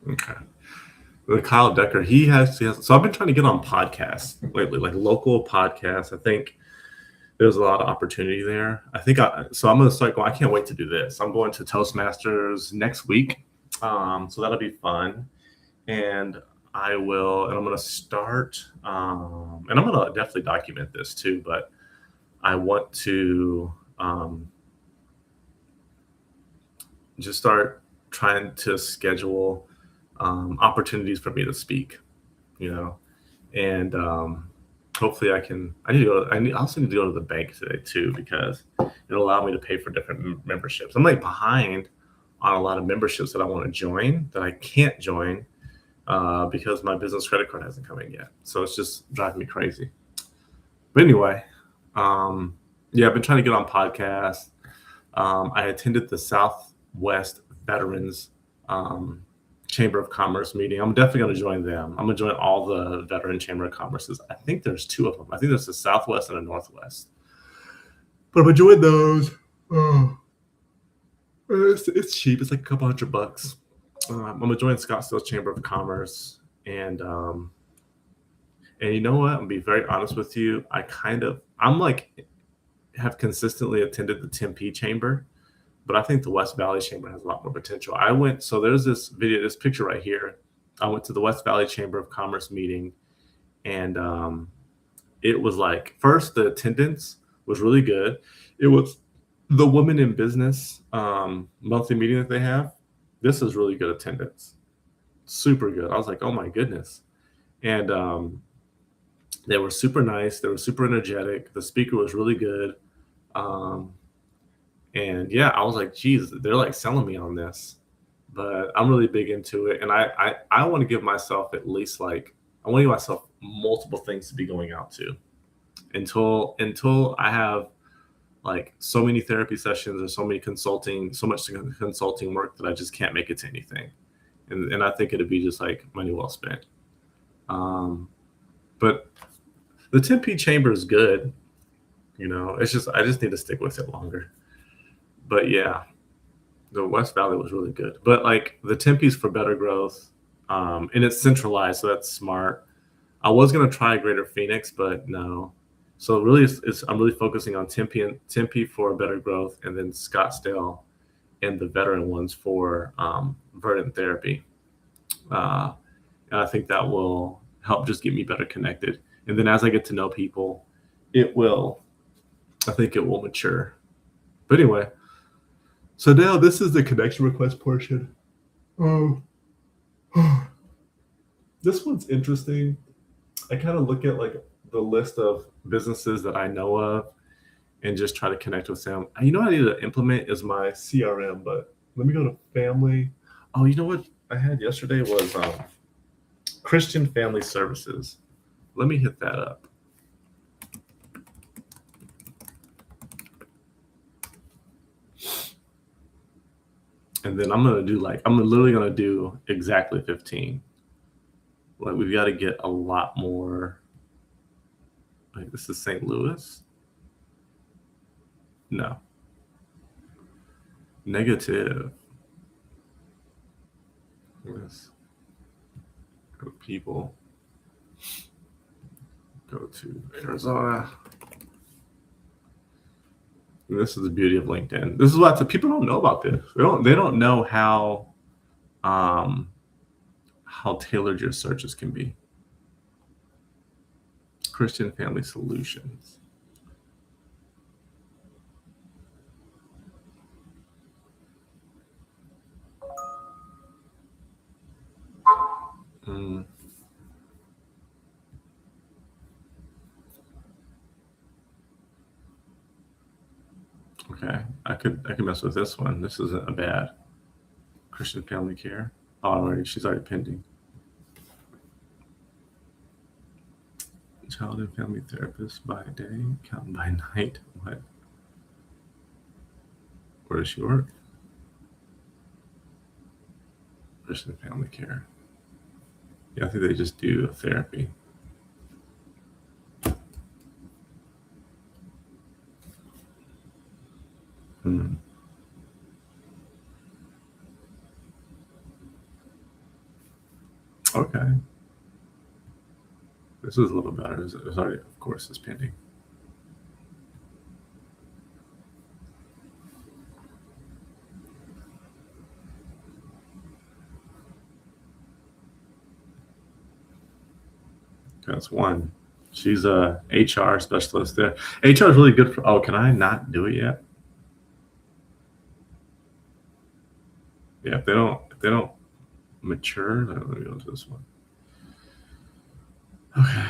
Okay. The Kyle Decker, he has. So I've been trying to get on podcasts lately, like local podcasts. I think there's a lot of opportunity there. So I'm going to start going. I can't wait to do this. I'm going to Toastmasters next week, So that'll be fun. And I'm going to start, and I'm going to definitely document this too, but I want to just start trying to schedule opportunities for me to speak, and hopefully I also need to go to the bank today too, because it'll allow me to pay for different memberships. I'm like behind on a lot of memberships that I want to join that I can't join because my business credit card hasn't come in yet. So it's just driving me crazy. But anyway, I've been trying to get on podcasts. I attended the Southwest Veterans Chamber of Commerce meeting. I'm definitely going to join them. I'm going to join all the Veteran Chamber of Commerces. I think there's two of them. I think there's a Southwest and a Northwest. But I'm going to join those. It's cheap. It's like a couple $100. I'm going to join Scottsdale Chamber of Commerce. And you know what? I'm going to be very honest with you. Have consistently attended the Tempe Chamber, but I think the West Valley Chamber has a lot more potential. So there's this picture right here. I went to the West Valley Chamber of Commerce meeting, and it was like, first, the attendance was really good. It was the Women in Business monthly meeting that they have. This is really good attendance. Super good. I was like, oh my goodness. And they were super nice. They were super energetic. The speaker was really good. And yeah, I was like, geez, they're like selling me on this, but I'm really big into it. And I want to give myself at least I want to give myself multiple things to be going out to until I have like so many therapy sessions or so much consulting work that I just can't make it to anything. And I think it'd be just like money well spent. But the Tempe Chamber is good. It's just, I just need to stick with it longer. But yeah, the West Valley was really good. But like the Tempe's for better growth, and it's centralized, so that's smart. I was gonna try Greater Phoenix, but no. So really, I'm really focusing on Tempe for better growth, and then Scottsdale and the veteran ones for verdant therapy. And I think that will help just get me better connected. And then as I get to know people, I think it will mature. But anyway, so now this is the connection request portion. This one's interesting. I kind of look at like the list of businesses that I know of and just try to connect with them. You know what I need to implement is my CRM, but let me go to family. Oh, you know what I had yesterday was Christian Family Services. Let me hit that up. And then I'm literally going to do exactly 15. Like we've got to get a lot more. Like this is St. Louis. No. Negative. Yes. Go to people. Go to Arizona. And this is the beauty of LinkedIn. This is what people don't know about this. They don't know how tailored your searches can be. Christian Family Solutions. Okay, I could mess with this one. This isn't a bad Christian Family Care. She's already pending. Child and family therapist by day, accountant by night. What? Where does she work? Christian Family Care. Yeah, I think they just do therapy. Okay. This is a little better. Sorry, of course, it's pending. That's one. She's a HR specialist there. HR is really good for. Oh, can I not do it yet? Yeah, if they don't mature, let me go to this one. Okay.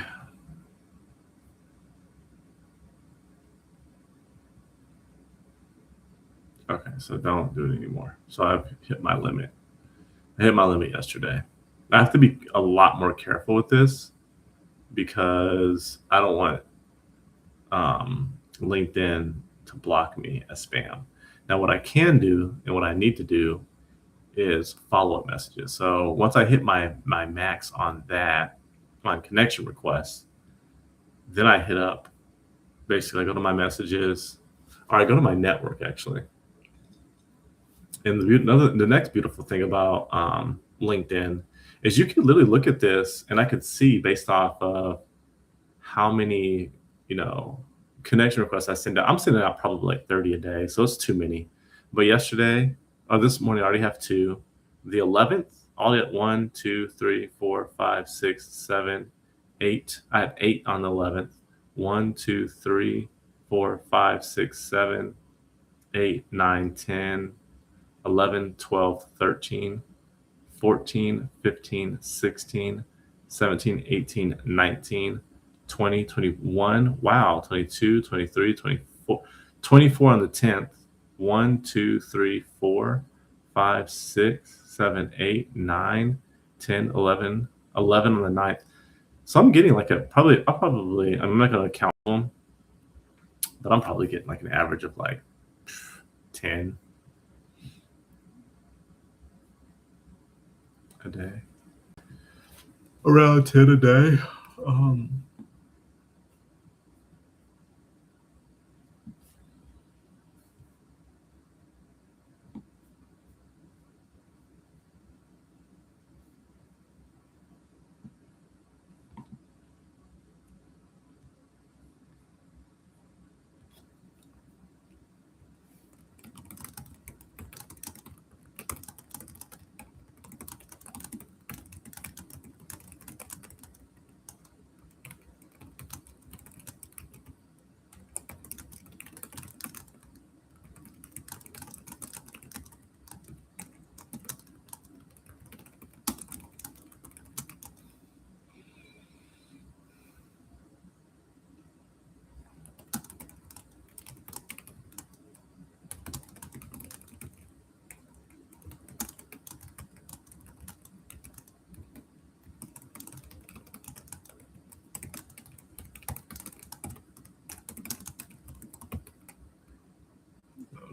Okay, so don't do it anymore. So I've hit my limit. I hit my limit yesterday. I have to be a lot more careful with this because I don't want LinkedIn to block me as spam. Now, what I can do and what I need to do is follow-up messages. So once I hit my max on that, on connection requests, then I hit up. Basically, I go to my messages, or I go to my network actually. And the next beautiful thing about LinkedIn is you can literally look at this, and I could see based off of how many connection requests I send out. I'm sending out probably like 30 a day, so it's too many. But yesterday or this morning, I already have 2. The 11th, all at 1, 2, 3, 4, 5, 6, 7, 8. I have 8 on the 11th. 1, 2, 3, 4, 5, 6, 7, 8, 9, 10, 11, 12, 13, 14, 15, 16, 17, 18, 19, 20, 21. Wow, 22, 23, 24. 24 on the 10th. 1, 2, 3, 4, 5, 6, 7, 8, 9, 10, 11, 11 on the 9th. So I'm getting like I'm not going to count them, but I'm probably getting like an average of like 10 a day. Around 10 a day.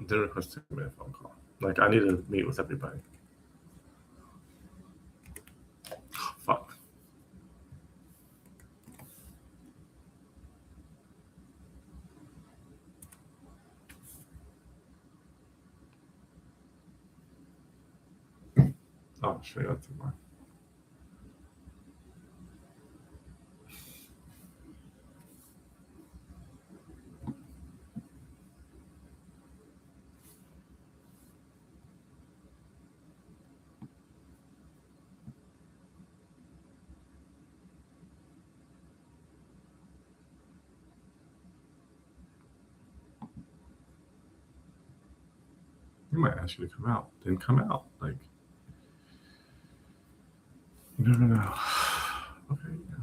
They're requesting me a phone call. Like I need to meet with everybody. Fuck. Oh, shit, that's mine. They might ask you to come out. Then come out. Like, you never know. Okay. Yeah.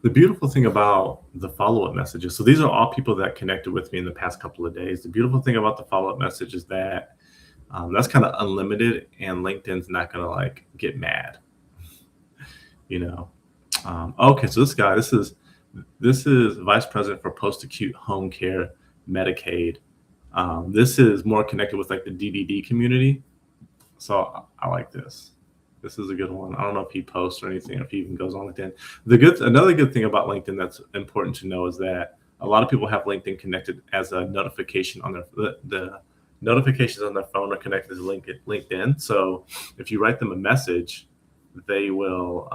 The beautiful thing about the follow-up messages, so these are all people that connected with me in the past couple of days. The beautiful thing about the follow-up message is that that's kind of unlimited, and LinkedIn's not going to like get mad. Okay, so this is vice president for post-acute home care Medicaid. This is more connected with like the DDD community, so I like this. This is a good one. I don't know if he posts or anything, or if he even goes on LinkedIn. Another good thing about LinkedIn that's important to know is that a lot of people have LinkedIn connected as a notification on the notifications on their phone are connected to LinkedIn. So if you write them a message, they will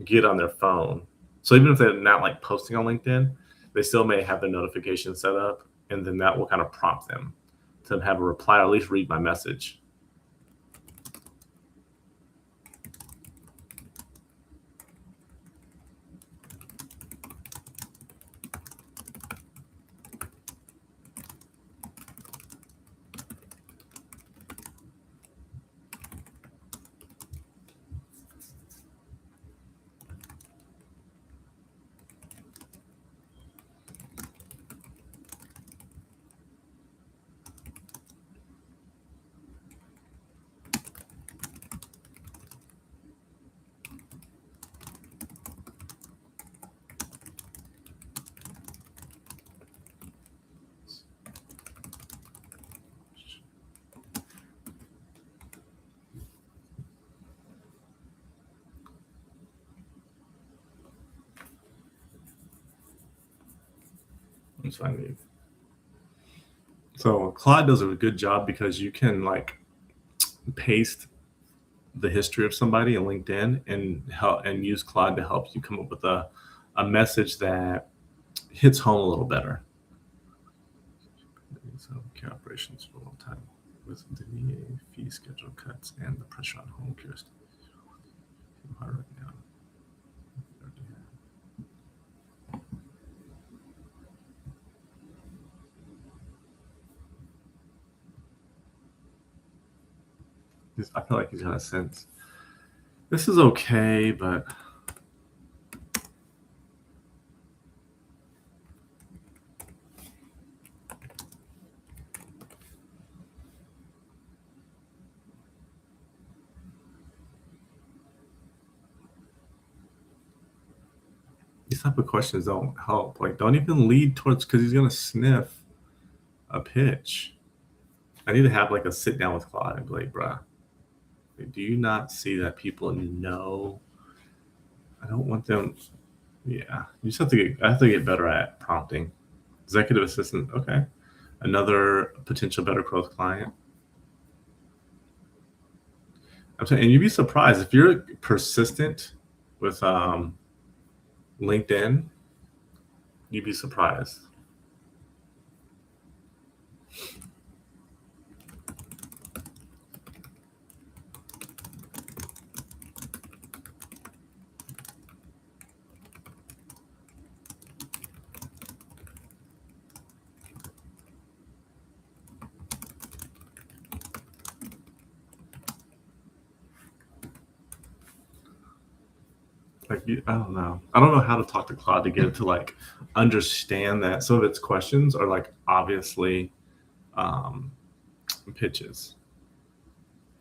get on their phone So even if they're not like posting on LinkedIn, they still may have their notification set up, and then that will kind of prompt them to have a reply or at least read my message. That's fine. So Claude does a good job because you can like paste the history of somebody in LinkedIn and use Claude to help you come up with a message that hits home a little better. So care operations for a long time with the VA fee schedule cuts and the pressure on home care hard right now. I feel like he's got a sense. This is okay, but these type of questions don't help. Like, don't even lead towards, because he's gonna sniff a pitch. I need to have like a sit down with Claude and be like, bruh, do you not see that people know? I don't want them. Yeah, you just have to get. I have to get better at prompting. Executive assistant. Okay, another potential better growth client. I'm saying, and you'd be surprised if you're persistent with LinkedIn. You'd be surprised. Like, I don't know. I don't know how to talk to Claude to get it to like understand that some of its questions are like obviously pitches.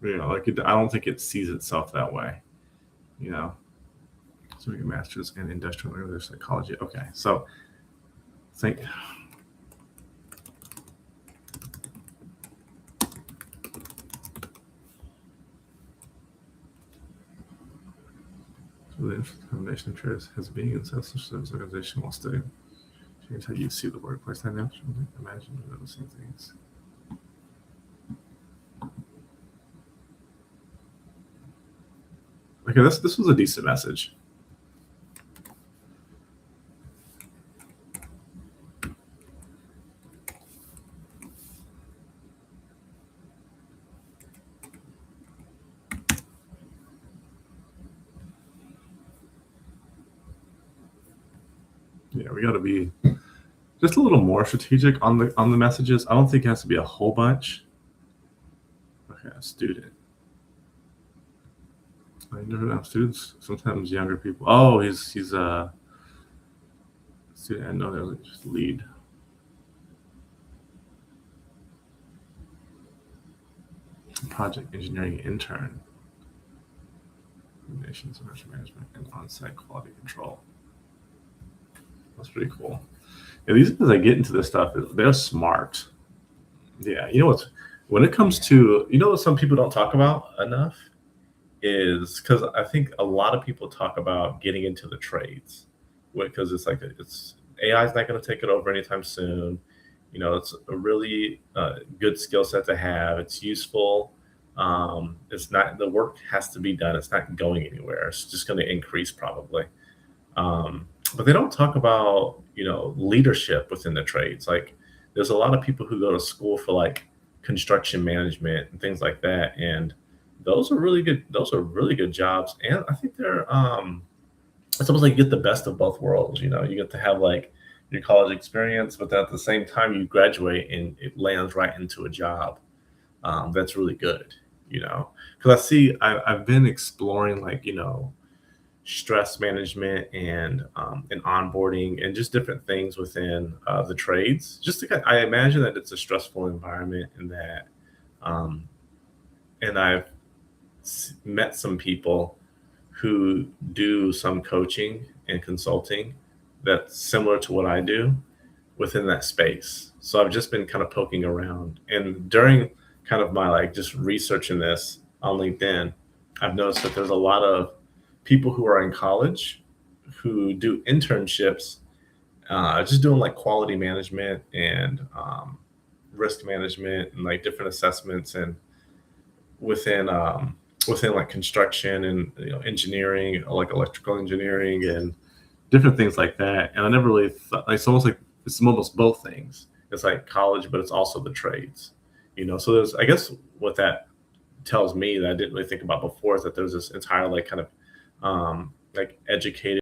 You know, like I don't think it sees itself that way. You know, so we get masters in industrial and psychology. Okay, so think. So the combination of traits has being in self-service organization while studying. Change how you see the workplace dynamics. Imagine noticing things. Okay, this was a decent message. Yeah, we got to be just a little more strategic on the messages. I don't think it has to be a whole bunch. Okay, a student. I never know students. Sometimes younger people. Oh, he's a student. I know they're just lead. Project engineering intern. Combinations of management and on-site quality control. That's pretty cool. Yeah, these guys that get into this stuff, they're smart. Yeah, you know what's when it comes to what some people don't talk about enough is because I think a lot of people talk about getting into the trades because it's like it's AI is not going to take it over anytime soon. It's a really good skill set to have. It's useful. It's not the work has to be done. It's not going anywhere. It's just going to increase probably. but they don't talk about, leadership within the trades. Like there's a lot of people who go to school for like construction management and things like that. And those are really good jobs. And I think it's almost like you get the best of both worlds. You get to have like your college experience, but then at the same time you graduate and it lands right into a job that's really good. Because I've been exploring like stress management and onboarding and just different things within the trades. I imagine that it's a stressful environment and that um, and I've met some people who do some coaching and consulting that's similar to what I do within that space. So I've just been kind of poking around. And during kind of my like just researching this on LinkedIn, I've noticed that there's a lot of people who are in college who do internships, just doing like quality management and risk management and like different assessments and within within like construction and engineering, like electrical engineering and different things like that. And I never really thought, like, it's almost both things. It's like college, but it's also the trades. So there's, I guess, what that tells me that I didn't really think about before is that there's this entire like kind of like educated